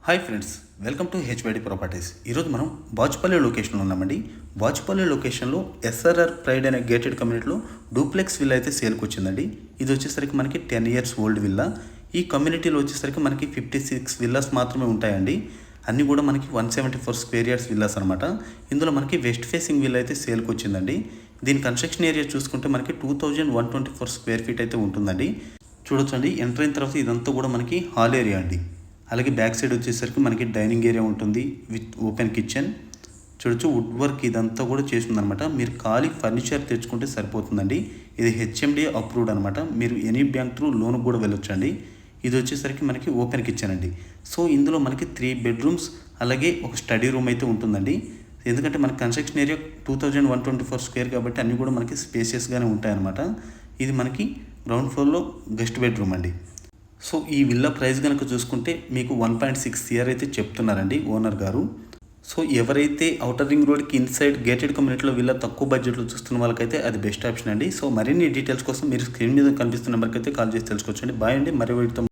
Hi friends, welcome to HYD properties. ఈరోజు మనం బాచుపల్లి లొకేషన్లో ఉన్నామండి. బాచుపల్లి లొకేషన్లో ఎస్ఆర్ఆర్ ప్రైడ్ అనే గేటెడ్ కమ్యూనిటీలో డూప్లెక్స్ విల్లా అయితే సేల్కి వచ్చిందండి. ఇది వచ్చేసరికి మనకి 10 years ఓల్డ్ విల్లా. ఈ కమ్యూనిటీలో వచ్చేసరికి మనకి 56 విల్లాస్ మాత్రమే ఉంటాయండి. అన్నీ కూడా మనకి 174 స్క్వేర్ యార్డ్స్ విల్లాస్ అనమాట. ఇందులో మనకి వెస్ట్ ఫేసింగ్ విల్లా అయితే సేల్కి వచ్చిందండి. దీని కన్స్ట్రక్షన్ ఏరియా చూసుకుంటే మనకి 2124 స్క్వేర్ ఫీట్ అయితే ఉంటుందండి. చూడొచ్చండి, ఎంటర్ అయిన తర్వాత ఇదంతా కూడా మనకి హాల్ ఏరియా అండి. అలాగే బ్యాక్ సైడ్ వచ్చేసరికి మనకి డైనింగ్ ఏరియా ఉంటుంది విత్ ఓపెన్ కిచెన్. చూడొచ్చు, వుడ్ వర్క్ ఇదంతా కూడా చేస్తుందనమాట. మీరు ఖాళీ ఫర్నిచర్ తెచ్చుకుంటే సరిపోతుందండి. ఇది హెచ్ఎండి అప్రూవ్డ్ అనమాట. మీరు ఎనీ బ్యాంక్ త్రూ లోన్ కూడా వెళ్ళొచ్చండి. ఇది వచ్చేసరికి మనకి ఓపెన్ కిచెన్ అండి. సో ఇందులో మనకి 3 bedrooms అలాగే ఒక స్టడీ రూమ్ అయితే ఉంటుందండి. ఎందుకంటే మనకి కన్స్ట్రక్షన్ ఏరియా 2124 స్క్వేర్ కాబట్టి అన్నీ కూడా మనకి స్పేసియస్గానే ఉంటాయన్నమాట. ఇది మనకి గ్రౌండ్ ఫ్లోర్లో గెస్ట్ బెడ్రూమ్ అండి. సో ఈ విల్లా ప్రైస్ కనుక చూసుకుంటే మీకు 1.6 CR అయితే చెప్తున్నారండి ఓనర్ గారు. సో ఎవరైతే ఔటర్ రింగ్ రోడ్కి ఇన్సైడ్ గేటెడ్ కమ్యూనిటీలో విల్లా తక్కువ బడ్జెట్లో చూస్తున్న వాళ్ళకైతే అది బెస్ట్ ఆప్షన్ అండి. సో మరిన్ని డీటెయిల్స్ కోసం మీరు స్క్రీన్ మీద కనిపిస్తున్న నెంబర్కి అయితే కాల్ చేసి తెలుసుకోవచ్చండి. బాయ్ అండి, మరి వీటితో